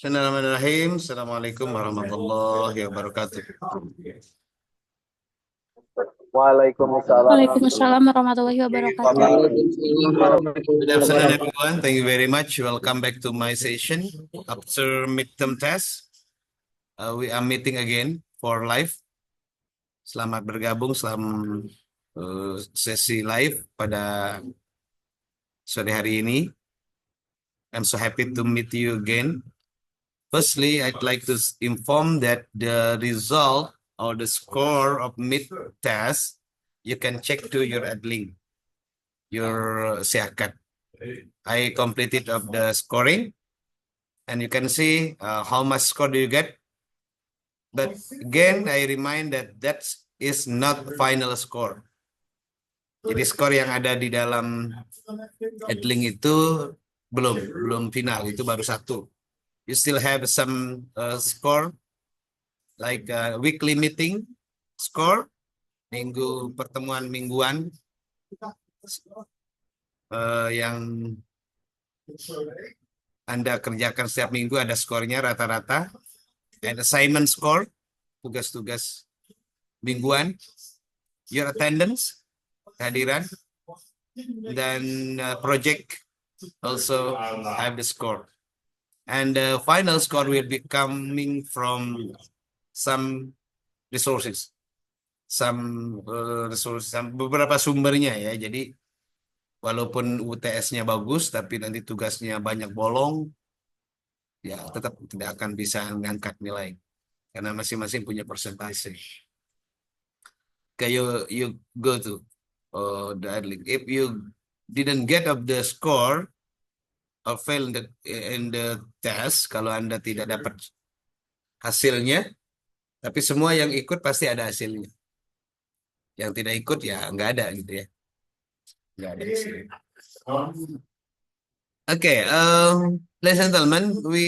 Bismillahirrahmanirrahim. Assalamualaikum warahmatullahi wabarakatuh. Waalaikumsalam Waalaikumsalam warahmatullahi wabarakatuh. Good afternoon, everyone. Thank you very much. Welcome back to my session. After midterm test, we are meeting again for live. Selamat bergabung sesi live pada sore hari ini. I'm so happy to meet you again. Firstly, I'd like to inform that the result or the score of mid test you can check to your Adlink, your Siakat. I completed of the scoring, and you can see how much score do you get. But again, I remind that is not final score. Jadi skor yang ada di dalam Adlink itu belum final, itu baru satu. You still have some score like weekly meeting score, pertemuan mingguan yang Anda kerjakan setiap minggu, ada skornya rata-rata. And assignment score, tugas-tugas mingguan, your attendance, kehadiran, dan project also have the score. And the final score will be coming from some resources. Beberapa sumbernya ya. Jadi walaupun UTS-nya bagus, tapi nanti tugasnya banyak bolong, ya tetap tidak akan bisa mengangkat nilai. Karena masing-masing punya persentase. Kayak you go to the Adlink. If you didn't get up the score, or fail in the test, kalau Anda tidak dapat hasilnya, tapi semua yang ikut pasti ada hasilnya. Yang tidak ikut ya nggak ada gitu ya. Nggak ada hasilnya. Okay, ladies and gentlemen, we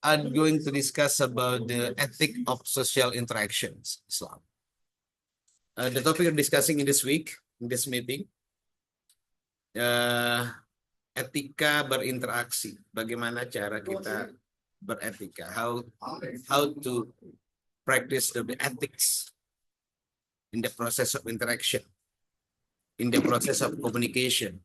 are going to discuss about the ethic of social interactions, Islam. The topic we're discussing in this week, in this meeting, etika berinteraksi, bagaimana cara kita beretika, how to practice the ethics in the process of interaction, in the process of communication.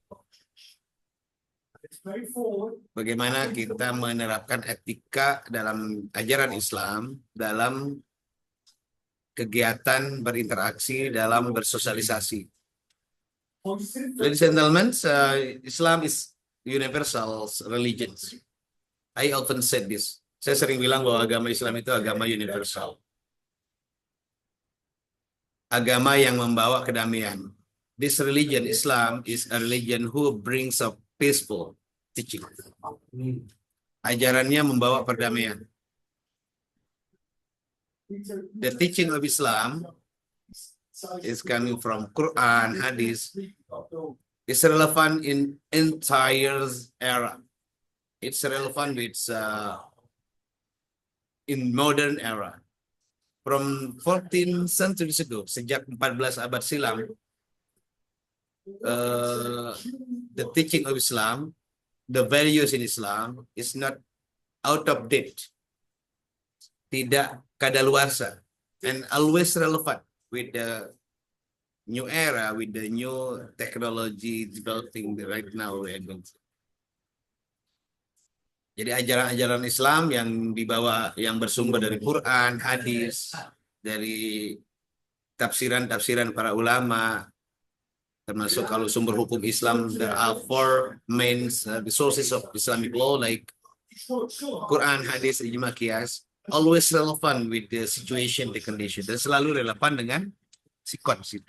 Bagaimana kita menerapkan etika dalam ajaran Islam, dalam kegiatan berinteraksi, dalam bersosialisasi. Ladies and gentlemen, Islam is universal religion. I often said this. Saya sering bilang bahwa agama Islam itu agama universal. Agama yang membawa kedamaian. This religion, Islam, is a religion who brings a peaceful teaching. Ajarannya membawa perdamaian. The teaching of Islam is coming from Quran, Hadith. It's relevant in entire era. It's relevant with in modern era. From 14 centuries ago, sejak 14 abad silam, the teaching of Islam, the values in Islam is not out of date, tidak kadaluarsa, and always relevant with the new era, with the new technology developing right now. Jadi ajaran-ajaran Islam yang dibawa, yang bersumber dari Quran, hadis, dari tafsiran-tafsiran para ulama, termasuk kalau sumber hukum Islam, there are four main sources of Islamic law like Quran, hadis, ijma, qiyas, always relevant with the situation, the condition, dan selalu relevan dengan situasi.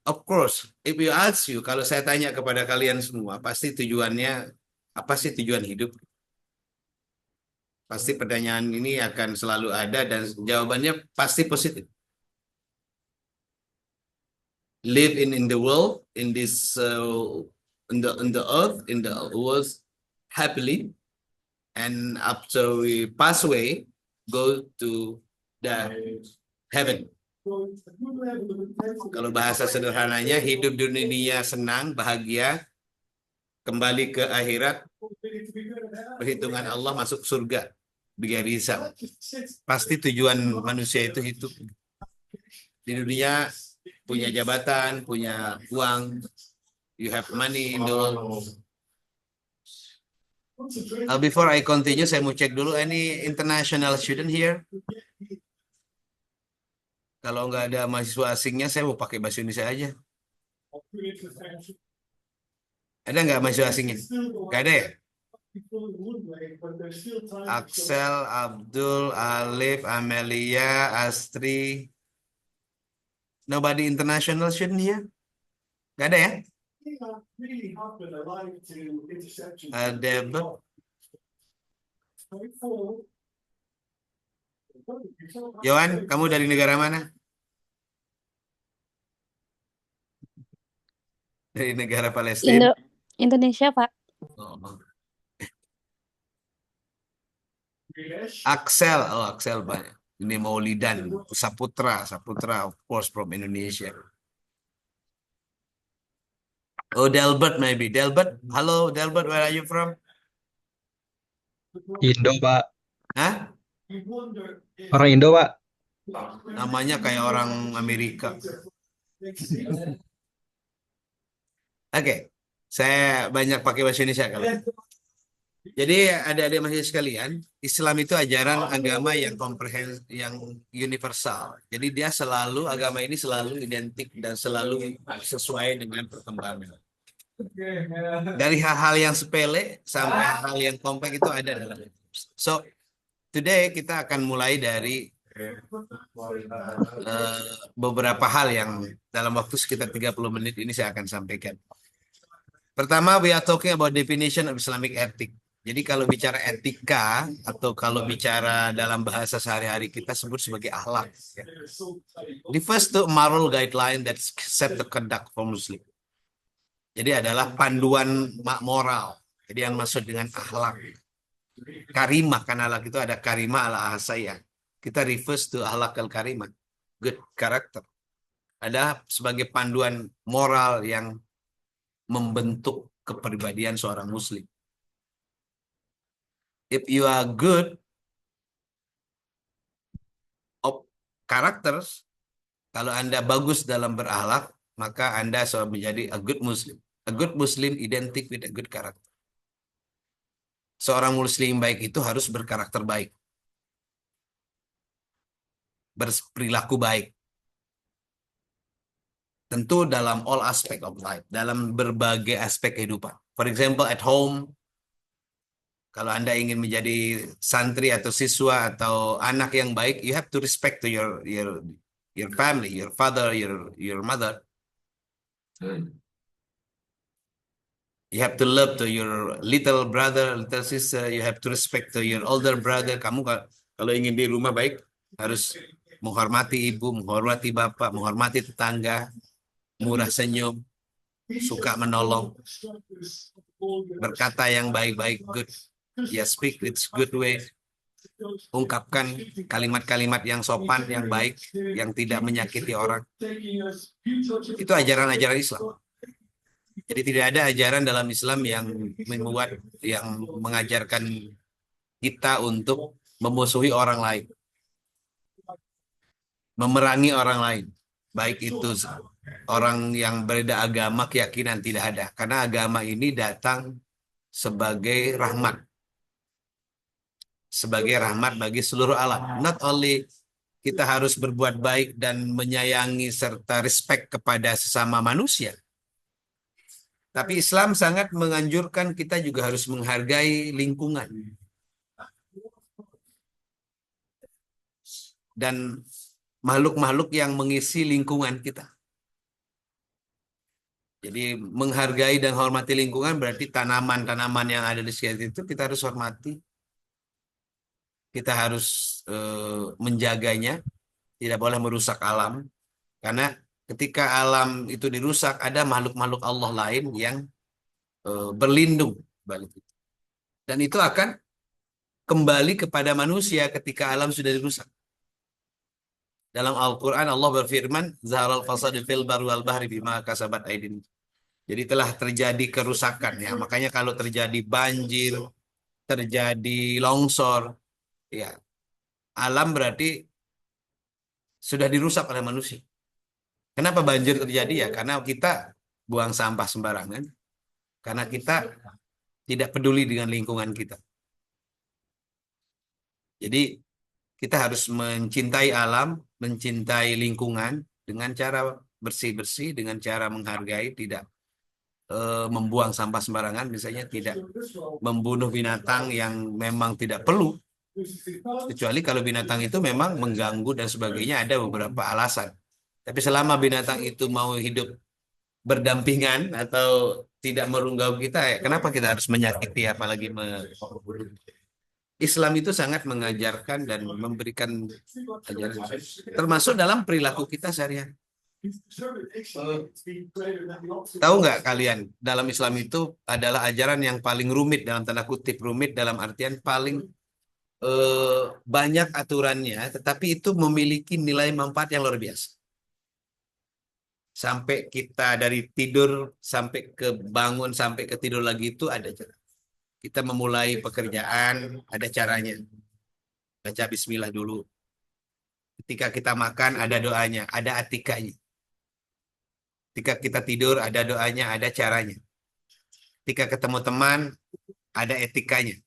Of course, if you ask you, kalau saya tanya kepada kalian semua, pasti tujuannya, apa sih tujuan hidup? Pasti pertanyaan ini akan selalu ada dan jawabannya pasti positif. Live in the world, in this, in the earth, in the world happily, and after we pass away, go to the heaven. Kalau bahasa sederhananya, hidup di dunia senang, bahagia, kembali ke akhirat, perhitungan Allah masuk surga bigari hisab. Pasti tujuan manusia itu hidup di dunia, punya jabatan, punya uang, you have money in the world. Before I continue, saya mau cek dulu any international student here. Kalau nggak ada mahasiswa asingnya, saya mau pakai bahasa Indonesia aja. Ada nggak mahasiswa asingnya? Nggak ada ya? Axel, Abdul, Alif, Amelia, Astri. Nobody international student here? Nggak ada ya? Debet. Yohan, kamu dari negara mana? Dari negara Palestina. Indonesia, Pak. Oh. Axel, Axel banyak. Ini Maulidan, Saputra, of course from Indonesia. Oh, Delbert maybe. Delbert, hello Delbert, where are you from? Indo, Pak. Hah? Orang Indo, Pak. Namanya kayak orang Amerika. Oke, saya banyak pakai bahasa Indonesia kalau. Jadi adik-adik mahasiswa sekalian, Islam itu ajaran agama yang komprehensif, yang universal. Jadi dia selalu, agama ini selalu identik dan selalu sesuai dengan perkembangan. Dari hal-hal yang sepele sampai hal-hal yang kompleks itu ada dalam itu. So, today kita akan mulai dari beberapa hal yang dalam waktu sekitar 30 menit ini saya akan sampaikan. Pertama, we are talking about definition of Islamic ethic. Jadi kalau bicara etika atau kalau bicara dalam bahasa sehari-hari kita sebut sebagai akhlak. Ya. Refers to moral guideline that set the conduct for Muslim. Jadi adalah panduan moral. Jadi yang maksud dengan akhlak. Karimah, kan akhlak itu ada karimah ala ahsaya. Kita refers to akhlak al-karimah. Good character. Ada sebagai panduan moral yang membentuk kepribadian seorang Muslim. If you are good of characters, kalau Anda bagus dalam berakhlak, maka Anda sudah menjadi a good Muslim. A good Muslim identik with a good character. Seorang Muslim baik itu harus berkarakter baik. Berperilaku baik. Tentu dalam all aspect of life. Dalam berbagai aspek kehidupan. For example, at home, kalau Anda ingin menjadi santri atau siswa atau anak yang baik, you have to respect to your family, your father, your mother. You have to love to your little brother, little sister. You have to respect to your older brother. Kamu kalau ingin di rumah baik, harus menghormati ibu, menghormati bapak, menghormati tetangga, murah senyum, suka menolong, berkata yang baik-baik, good. Ya, speak with good way. Ungkapkan kalimat-kalimat yang sopan, yang baik, yang tidak menyakiti orang. Itu ajaran-ajaran Islam. Jadi tidak ada ajaran dalam Islam yang mengajarkan kita untuk memusuhi orang lain. Memerangi orang lain. Baik itu orang yang berbeda agama, keyakinan, tidak ada. Karena agama ini datang sebagai rahmat. Sebagai rahmat bagi seluruh alam. Not only kita harus berbuat baik dan menyayangi serta respect kepada sesama manusia. Tapi Islam sangat menganjurkan kita juga harus menghargai lingkungan. Dan makhluk-makhluk yang mengisi lingkungan kita. Jadi menghargai dan hormati lingkungan berarti tanaman-tanaman yang ada di sekitar itu kita harus hormati. Kita harus menjaganya, tidak boleh merusak alam. Karena ketika alam itu dirusak, ada makhluk-makhluk Allah lain yang berlindung balik itu. Dan itu akan kembali kepada manusia ketika alam sudah dirusak. Dalam Al-Quran Allah berfirman, Zaharal fasadu fil barri wal bahri bima kasabat aydin. Jadi telah terjadi kerusakan ya. Makanya kalau terjadi banjir, terjadi longsor, ya alam berarti sudah dirusak oleh manusia. Kenapa banjir terjadi ya? Karena kita buang sampah sembarangan, karena kita tidak peduli dengan lingkungan kita. Jadi kita harus mencintai alam, mencintai lingkungan dengan cara bersih-bersih, dengan cara menghargai, tidak membuang sampah sembarangan, misalnya tidak membunuh binatang yang memang tidak perlu, kecuali kalau binatang itu memang mengganggu dan sebagainya, ada beberapa alasan. Tapi selama binatang itu mau hidup berdampingan atau tidak merunggau kita, ya kenapa kita harus menyakiti apalagi membunuh? Islam itu sangat mengajarkan dan memberikan ajaran, termasuk dalam perilaku kita sehari-hari. Tahu nggak kalian, dalam Islam itu adalah ajaran yang paling rumit, dalam tanda kutip rumit, dalam artian paling banyak aturannya, tetapi itu memiliki nilai manfaat yang luar biasa. Sampai kita dari tidur sampai ke bangun sampai ke tidur lagi itu ada cara. Kita memulai pekerjaan ada caranya. Baca bismillah dulu. Ketika kita makan ada doanya, ada atikanya. Ketika kita tidur ada doanya, ada caranya. Ketika ketemu teman ada etikanya.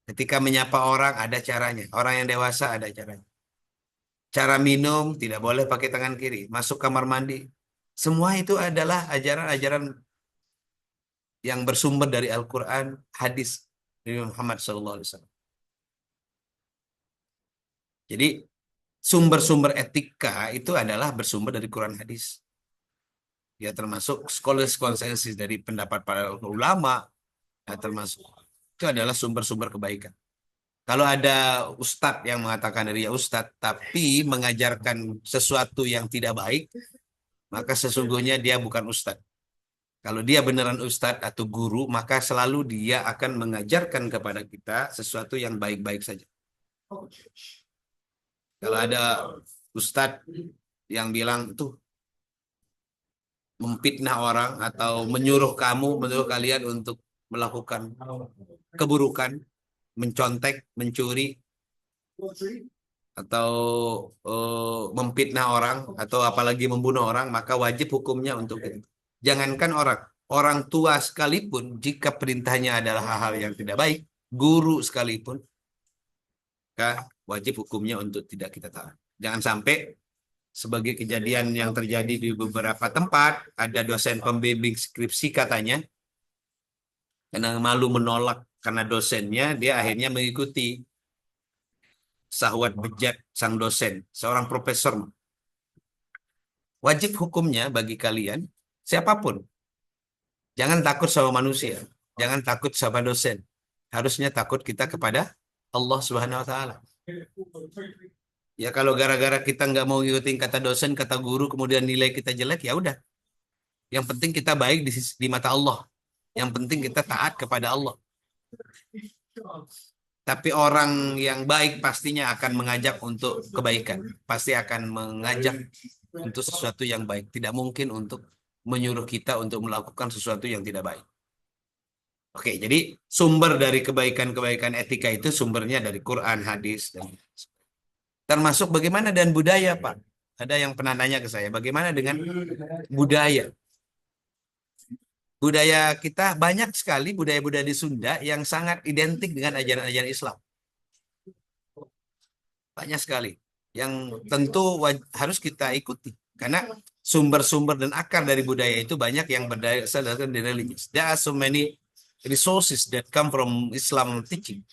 Ketika menyapa orang ada caranya. Orang yang dewasa ada caranya. Cara minum tidak boleh pakai tangan kiri. Masuk kamar mandi. Semua itu adalah ajaran-ajaran yang bersumber dari Al-Quran, hadis Nabi Muhammad SAW. Jadi sumber-sumber etika itu adalah bersumber dari Quran hadis. Ya termasuk scholars konsensus dari pendapat para ulama, ya, termasuk itu adalah sumber-sumber kebaikan. Kalau ada ustadz yang mengatakan dirinya ustadz, tapi mengajarkan sesuatu yang tidak baik, maka sesungguhnya dia bukan ustadz. Kalau dia beneran ustadz atau guru, maka selalu dia akan mengajarkan kepada kita sesuatu yang baik-baik saja. Kalau ada ustadz yang bilang tuh memfitnah orang atau menyuruh kalian untuk melakukan keburukan, mencontek, mencuri, atau memfitnah orang, atau apalagi membunuh orang, maka wajib hukumnya untuk itu. Jangankan orang tua sekalipun, jika perintahnya adalah hal-hal yang tidak baik, guru sekalipun, maka wajib hukumnya untuk tidak kita taat. Jangan sampai sebagai kejadian yang terjadi di beberapa tempat, ada dosen pembimbing skripsi katanya, karena malu menolak karena dosennya, dia akhirnya mengikuti syahwat bejat sang dosen, seorang profesor. Wajib hukumnya bagi kalian, siapapun, jangan takut sama manusia, jangan takut sama dosen. Harusnya takut kita kepada Allah Subhanahu wa taala. Ya kalau gara-gara kita nggak mau ngikutin kata dosen, kata guru, kemudian nilai kita jelek, ya udah. Yang penting kita baik di mata Allah. Yang penting kita taat kepada Allah. Tapi orang yang baik pastinya akan mengajak untuk kebaikan. Pasti akan mengajak untuk sesuatu yang baik. Tidak mungkin untuk menyuruh kita untuk melakukan sesuatu yang tidak baik. Oke, jadi sumber dari kebaikan-kebaikan etika itu sumbernya dari Quran, hadis, dan termasuk bagaimana dan budaya, Pak. Ada yang pernah nanya ke saya, bagaimana dengan budaya? Budaya kita banyak sekali budaya-budaya di Sunda yang sangat identik dengan ajaran-ajaran Islam. Banyak sekali yang tentu harus kita ikuti. Karena sumber-sumber dan akar dari budaya itu banyak yang berasal dari religious. There are so many resources that come from Islam teaching.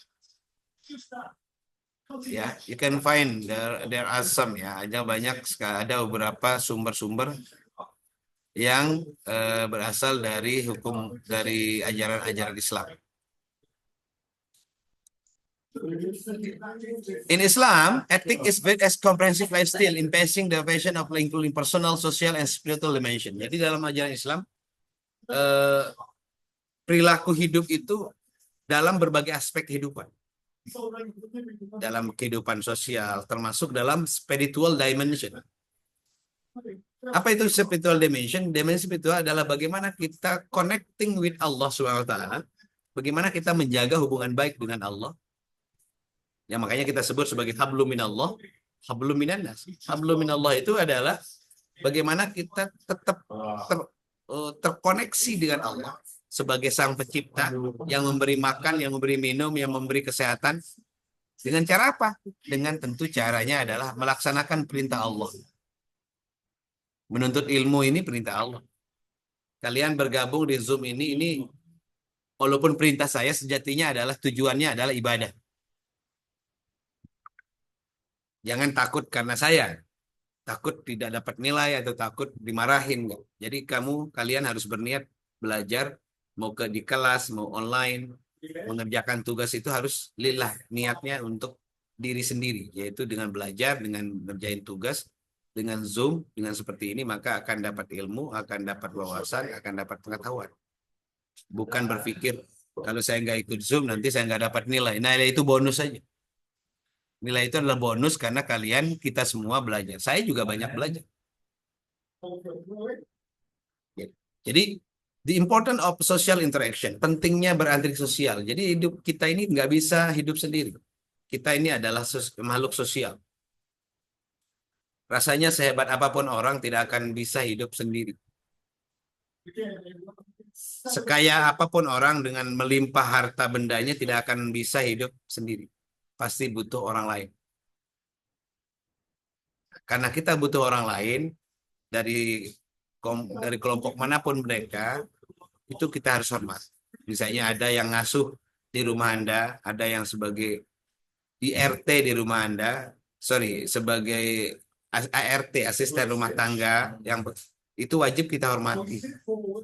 Ya, you can find there are some, ya, ada banyak, ada beberapa sumber-sumber yang berasal dari hukum, dari ajaran-ajaran Islam. In Islam, ethic is built as comprehensive lifestyle, embracing the passion of including personal, social, and spiritual dimension. Jadi dalam ajaran Islam, perilaku hidup itu dalam berbagai aspek kehidupan. Dalam kehidupan sosial, termasuk dalam spiritual dimension. Apa itu spiritual dimension? Dimensi spiritual adalah bagaimana kita connecting with Allah SWT. Bagaimana kita menjaga hubungan baik dengan Allah. Yang makanya kita sebut sebagai hablum minallah, hablum minannas. Hablum minallah itu adalah bagaimana kita tetap terkoneksi dengan Allah sebagai sang pencipta yang memberi makan, yang memberi minum, yang memberi kesehatan. Dengan cara apa? Dengan tentu caranya adalah melaksanakan perintah Allah. Menuntut ilmu ini perintah Allah. Kalian bergabung di Zoom ini walaupun perintah saya sejatinya adalah tujuannya adalah ibadah. Jangan takut karena saya. Takut tidak dapat nilai atau takut dimarahin. Enggak. Jadi kalian harus berniat belajar, mau di kelas, mau online, mengerjakan tugas itu harus lillah, niatnya untuk diri sendiri, yaitu dengan belajar, dengan ngerjain tugas, dengan Zoom, dengan seperti ini, maka akan dapat ilmu, akan dapat wawasan, akan dapat pengetahuan. Bukan berpikir, kalau saya nggak ikut Zoom, nanti saya nggak dapat nilai. Nilai itu bonus saja. Nilai itu adalah bonus karena kita semua belajar. Saya juga banyak belajar. Jadi, the important of social interaction, pentingnya berinteraksi sosial. Jadi hidup kita ini nggak bisa hidup sendiri. Kita ini adalah makhluk sosial. Rasanya sehebat apapun orang tidak akan bisa hidup sendiri. Sekaya apapun orang dengan melimpah harta bendanya tidak akan bisa hidup sendiri. Pasti butuh orang lain. Karena kita butuh orang lain dari kelompok manapun mereka, itu kita harus hormat. Misalnya ada yang ngasuh di rumah Anda, ada yang sebagai IRT di rumah Anda, sebagai ART, asisten rumah tangga, yang itu wajib kita hormati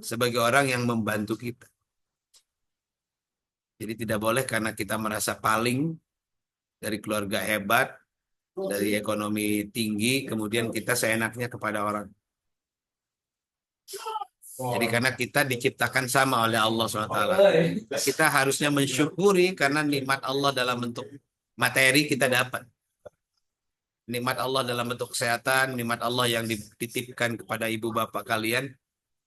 sebagai orang yang membantu kita. Jadi tidak boleh karena kita merasa paling dari keluarga hebat, dari ekonomi tinggi, kemudian kita seenaknya kepada orang. Jadi karena kita diciptakan sama oleh Allah SWT. Kita harusnya mensyukuri karena nikmat Allah dalam bentuk materi kita dapat. Nikmat Allah dalam bentuk kesehatan, nikmat Allah yang dititipkan kepada ibu bapak kalian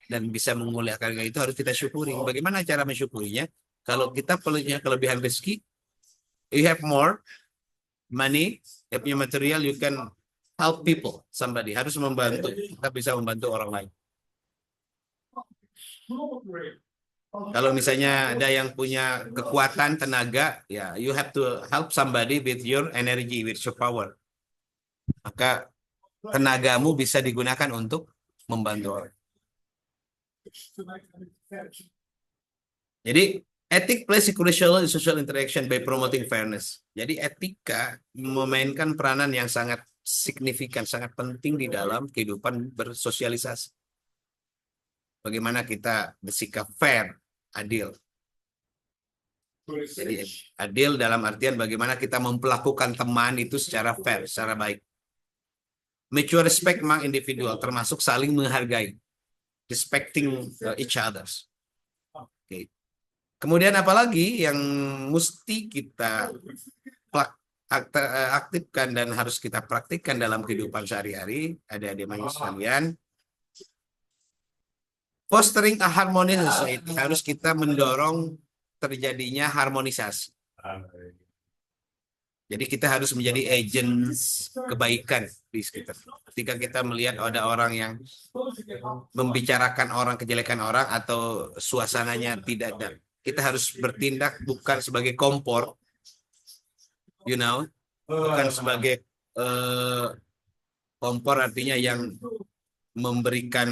dan bisa memuliakan itu harus kita syukuri. Bagaimana cara mensyukurinya? Kalau kita punya kelebihan rezeki, you have more money, you punya material, you can help people, somebody. Harus membantu. Kita bisa membantu orang lain. Kalau misalnya ada yang punya kekuatan, tenaga, ya you have to help somebody with your energy, with your power. Maka tenagamu bisa digunakan untuk membantu orang. Jadi, etik plays a crucial in social interaction by promoting fairness. Jadi, etika memainkan peranan yang sangat signifikan, sangat penting di dalam kehidupan bersosialisasi. Bagaimana kita bersikap fair, adil. Jadi, adil dalam artian bagaimana kita memperlakukan teman itu secara fair, secara baik. Mutual respect among individual, termasuk saling menghargai. Respecting each others. Okay. Kemudian apalagi yang mesti kita aktifkan dan harus kita praktikkan dalam kehidupan sehari-hari, adik-adik sekalian, fostering a harmonious society, harus kita mendorong terjadinya harmonisasi. Jadi kita harus menjadi agents kebaikan di sekitar. Ketika kita melihat ada orang yang membicarakan orang, kejelekan orang atau suasananya tidak ada, kita harus bertindak bukan sebagai kompor, bukan sebagai kompor artinya yang memberikan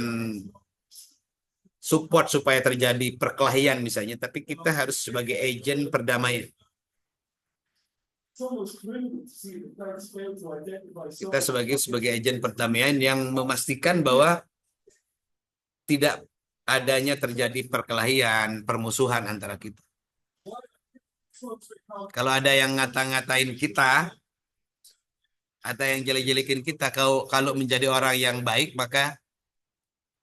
support supaya terjadi perkelahian misalnya, tapi kita harus sebagai agen perdamaian. Kita sebagai agen perdamaian yang memastikan bahwa tidak adanya terjadi perkelahian, permusuhan antara kita. Kalau ada yang ngata-ngatain kita, ada yang jelek-jelekin kita, kalau menjadi orang yang baik, maka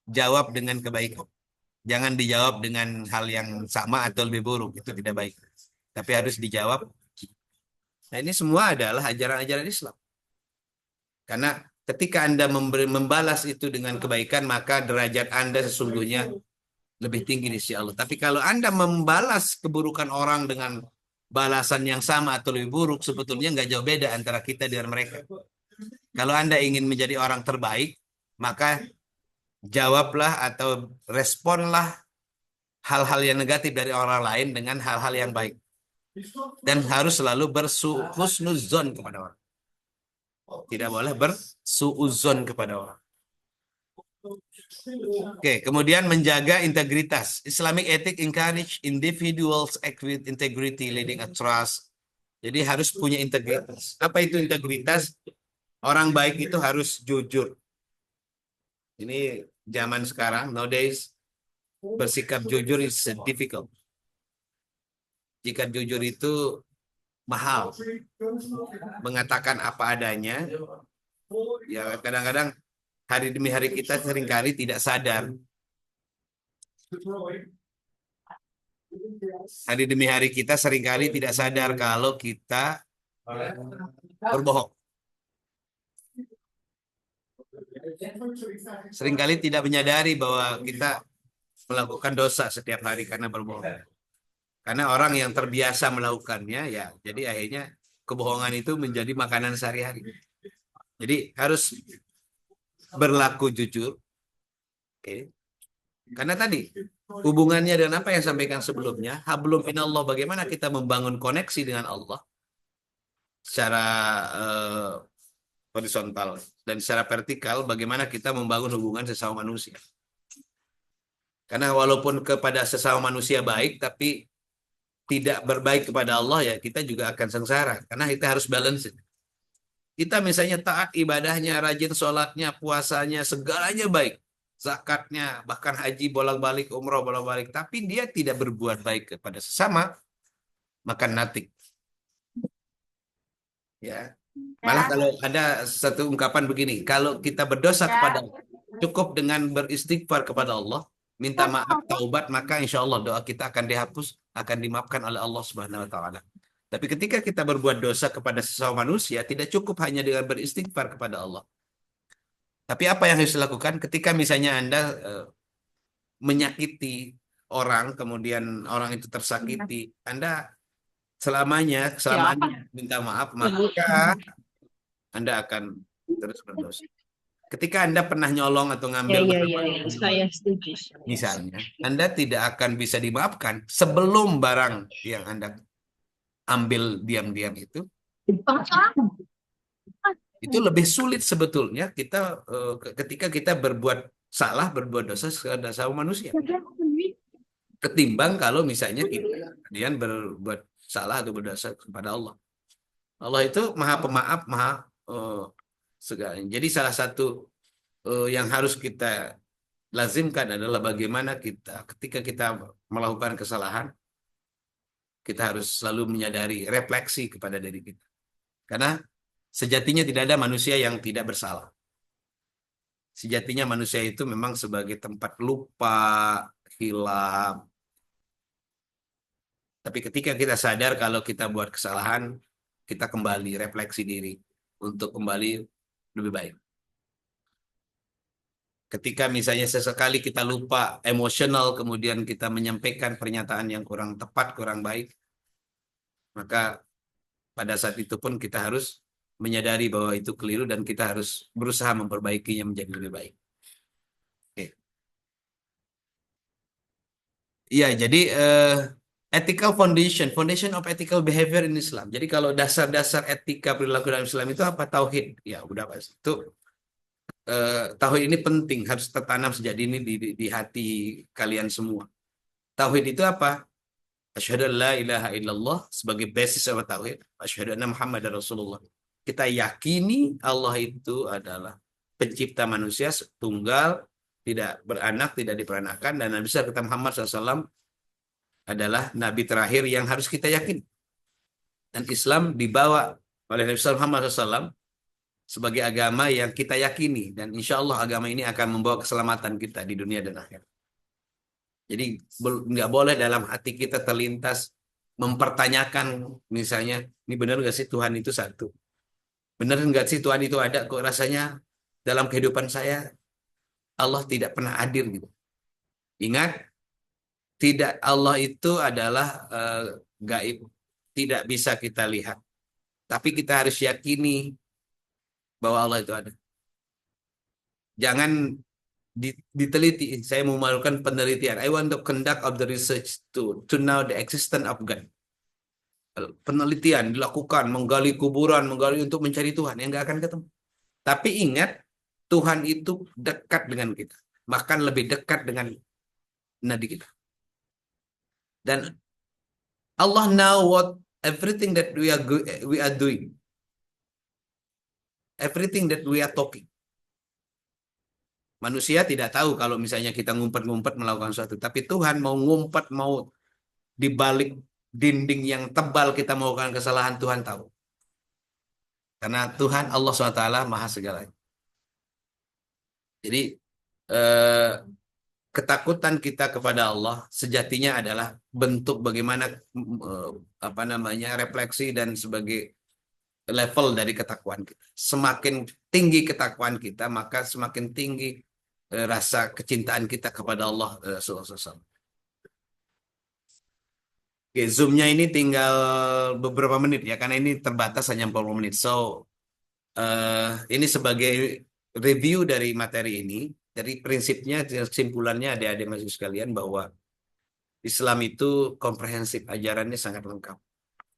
jawab dengan kebaikan. Jangan dijawab dengan hal yang sama atau lebih buruk, itu tidak baik. Tapi harus dijawab. Nah, ini semua adalah ajaran-ajaran Islam. Karena Ketika Anda membalas itu dengan kebaikan, maka derajat Anda sesungguhnya lebih tinggi di sisi Allah. Tapi kalau Anda membalas keburukan orang dengan balasan yang sama atau lebih buruk, sebetulnya nggak jauh beda antara kita dengan mereka. Kalau Anda ingin menjadi orang terbaik, maka jawablah atau responlah hal-hal yang negatif dari orang lain dengan hal-hal yang baik. Dan harus selalu berhusnuzon kepada orang. Tidak boleh bersuuzon kepada orang. Oke, kemudian menjaga integritas. Islamic ethic encourage individuals act with integrity, leading a trust. Jadi harus punya integritas. Apa itu integritas? Orang baik itu harus jujur. Ini zaman sekarang, nowadays, bersikap jujur is difficult. Jika jujur itu mahal. Mengatakan apa adanya, ya kadang-kadang hari demi hari kita seringkali tidak sadar. Hari demi hari kita seringkali tidak sadar kalau kita berbohong. Seringkali tidak menyadari bahwa kita melakukan dosa setiap hari karena berbohong. Karena orang yang terbiasa melakukannya, ya jadi akhirnya kebohongan itu menjadi makanan sehari-hari. Jadi harus berlaku jujur. Oke. Karena tadi hubungannya dengan apa yang sampaikan sebelumnya, hablum minallah, bagaimana kita membangun koneksi dengan Allah secara horizontal dan secara vertikal, bagaimana kita membangun hubungan sesama manusia. Karena walaupun kepada sesama manusia baik, tapi tidak berbaik kepada Allah, ya kita juga akan sengsara. Karena kita harus balance. Kita misalnya taat ibadahnya, rajin sholatnya, puasanya, segalanya baik. Zakatnya, bahkan haji bolak-balik, umroh bolak-balik. Tapi dia tidak berbuat baik kepada sesama, maka natik. Ya. Malah kalau ada satu ungkapan begini, kalau kita berdosa kepada Allah, cukup dengan beristighfar kepada Allah, minta maaf, taubat, maka insya Allah doa kita akan dihapus, akan dimaafkan oleh Allah Subhanahu wa Ta'ala. Tapi ketika kita berbuat dosa kepada sesama manusia, tidak cukup hanya dengan beristighfar kepada Allah. Tapi apa yang harus dilakukan ketika misalnya Anda menyakiti orang, kemudian orang itu tersakiti, Anda selama Anda minta maaf, maka Anda akan terus berdosa. Ketika Anda pernah nyolong atau ngambil Saya setuju. misalnya, Anda tidak akan bisa dimaafkan sebelum barang yang Anda ambil diam-diam itu lebih sulit sebetulnya kita ketika kita berbuat salah, berbuat dosa kepada sama manusia, ketimbang kalau misalnya kita kemudian berbuat salah atau berdosa kepada Allah. Allah itu maha pemaaf, maha segala. Jadi salah satu yang harus kita lazimkan adalah bagaimana kita ketika kita melakukan kesalahan, kita harus selalu menyadari, refleksi kepada diri kita. Karena sejatinya tidak ada manusia yang tidak bersalah. Sejatinya manusia itu memang sebagai tempat lupa, hilaf. Tapi ketika kita sadar kalau kita buat kesalahan, kita kembali refleksi diri untuk kembali lebih baik. Ketika misalnya sesekali kita lupa emosional, kemudian kita menyampaikan pernyataan yang kurang tepat, kurang baik, maka pada saat itu pun kita harus menyadari bahwa itu keliru dan kita harus berusaha memperbaikinya menjadi lebih baik. Oke. Ya, jadi ethical foundation of ethical behavior in Islam. Jadi kalau dasar-dasar etika perilaku dalam Islam itu apa? Tauhid. Ya, udah Pak. Itu tauhid ini penting, harus tertanam sejak dini di hati kalian semua. Tauhid itu apa? Asyhadu an la ilaha illallah sebagai basis of tauhid. Asyhadu anna Muhammadar Rasulullah. Kita yakini Allah itu adalah pencipta manusia tunggal, tidak beranak, tidak diperanakan, dan Nabi besar kita Muhammad SAW adalah Nabi terakhir yang harus kita yakini. Dan Islam dibawa oleh Nabi Muhammad SAW sebagai agama yang kita yakini, dan insya Allah agama ini akan membawa keselamatan kita di dunia dan akhirat. Jadi nggak boleh dalam hati kita terlintas mempertanyakan, misalnya, ini benar nggak sih Tuhan itu satu? Benar nggak sih Tuhan itu ada? Kok rasanya dalam kehidupan saya Allah tidak pernah hadir gitu. Ingat, tidak, Allah itu adalah gaib, tidak bisa kita lihat. Tapi kita harus yakini bahwa Allah itu ada. Jangan diteliti. Saya mau melakukan penelitian. I want to conduct of the research to know the existence of God. Penelitian dilakukan, menggali kuburan, menggali untuk mencari Tuhan yang nggak akan ketemu. Tapi ingat, Tuhan itu dekat dengan kita, bahkan lebih dekat dengan nadi kita. Dan Allah know what everything that we are doing, everything that we are talking. Manusia tidak tahu kalau misalnya kita ngumpet-ngumpet melakukan sesuatu, tapi Tuhan mau ngumpet, mau di balik dinding yang tebal kita melakukan kesalahan, Tuhan tahu. Karena Tuhan Allah SWT Maha segalanya. Jadi ketakutan kita kepada Allah sejatinya adalah bentuk bagaimana refleksi dan sebagai level dari ketakwaan kita. Semakin tinggi ketakwaan kita, maka semakin tinggi rasa kecintaan kita kepada Allah SAW. Oke, Zoom-nya ini tinggal beberapa menit ya, karena ini terbatas hanya 40 menit. So, ini sebagai review dari materi ini, dari prinsipnya, kesimpulannya adik-adik mahasiswa sekalian bahwa Islam itu komprehensif, ajarannya sangat lengkap.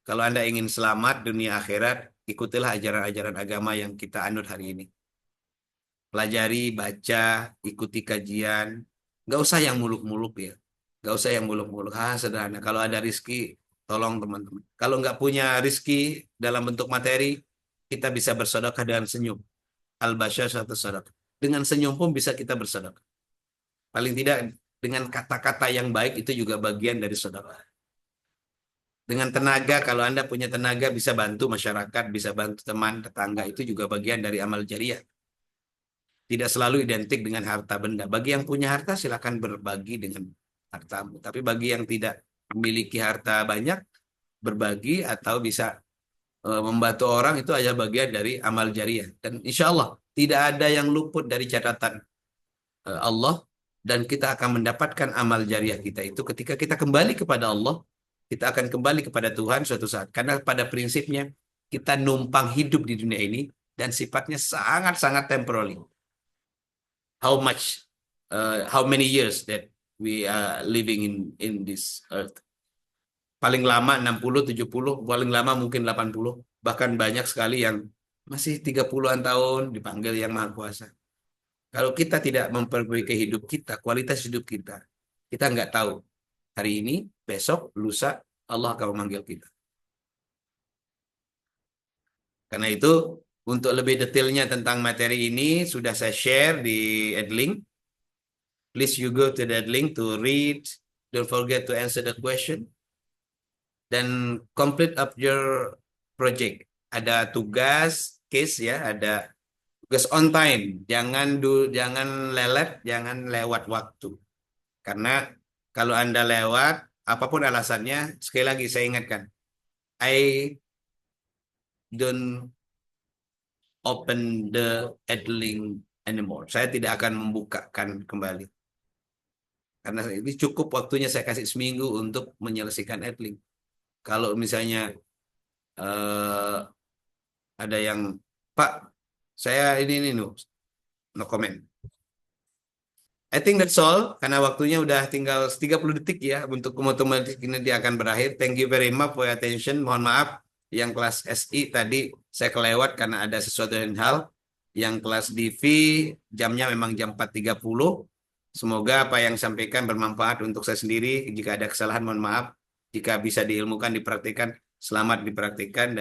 Kalau Anda ingin selamat dunia akhirat, ikutilah ajaran-ajaran agama yang kita anut hari ini. Pelajari, baca, ikuti kajian. Nggak usah yang muluk-muluk ya. Nggak usah yang muluk-muluk. Sederhana. Kalau ada rizki, tolong teman-teman. Kalau nggak punya rizki dalam bentuk materi, kita bisa bersedekah dengan senyum. Al-Basyar satu sedekah. Dengan senyum pun bisa kita bersedekah. Paling tidak dengan kata-kata yang baik itu juga bagian dari sedekah. Dengan tenaga, kalau Anda punya tenaga bisa bantu masyarakat, bisa bantu teman, tetangga, itu juga bagian dari amal jariah. Tidak selalu identik dengan harta benda. Bagi yang punya harta silakan berbagi dengan hartamu. Tapi bagi yang tidak memiliki harta banyak, berbagi atau bisa membantu orang itu adalah bagian dari amal jariah. Dan insya Allah tidak ada yang luput dari catatan Allah, dan kita akan mendapatkan amal jariah kita itu ketika kita kembali kepada Allah. Kita akan kembali kepada Tuhan suatu saat. Karena pada prinsipnya kita numpang hidup di dunia ini dan sifatnya sangat-sangat temporary. How many years that we are living in this earth? Paling lama 60, 70, paling lama mungkin 80. Bahkan banyak sekali yang masih 30-an tahun dipanggil Yang Maha Kuasa. Kalau kita tidak memperbaiki hidup kita, kualitas hidup kita, kita nggak tahu. Hari ini, besok, lusa, Allah akan memanggil kita. Karena itu, untuk lebih detailnya tentang materi ini, sudah saya share di Edlink. Please you go to that link to read. Don't forget to answer the question. Dan complete up your project. Ada tugas, case ya, ada tugas on time. Jangan lelet, jangan lewat waktu. Karena kalau Anda lewat, apapun alasannya, sekali lagi saya ingatkan, I don't open the Edlink anymore. Saya tidak akan membukakan kembali. Karena ini cukup waktunya saya kasih seminggu untuk menyelesaikan Edlink. Kalau misalnya ada yang, Pak, saya ini no comment. I think that's all, karena waktunya udah tinggal 30 detik ya, untuk otomatis ini dia akan berakhir. Thank you very much for your attention. Mohon maaf, yang kelas SI tadi saya kelewat karena ada sesuatu yang hal. Yang kelas DV jamnya memang jam 4.30. Semoga apa yang sampaikan bermanfaat untuk saya sendiri. Jika ada kesalahan, mohon maaf. Jika bisa diilmukan, dipraktikkan, selamat dipraktikkan. Dan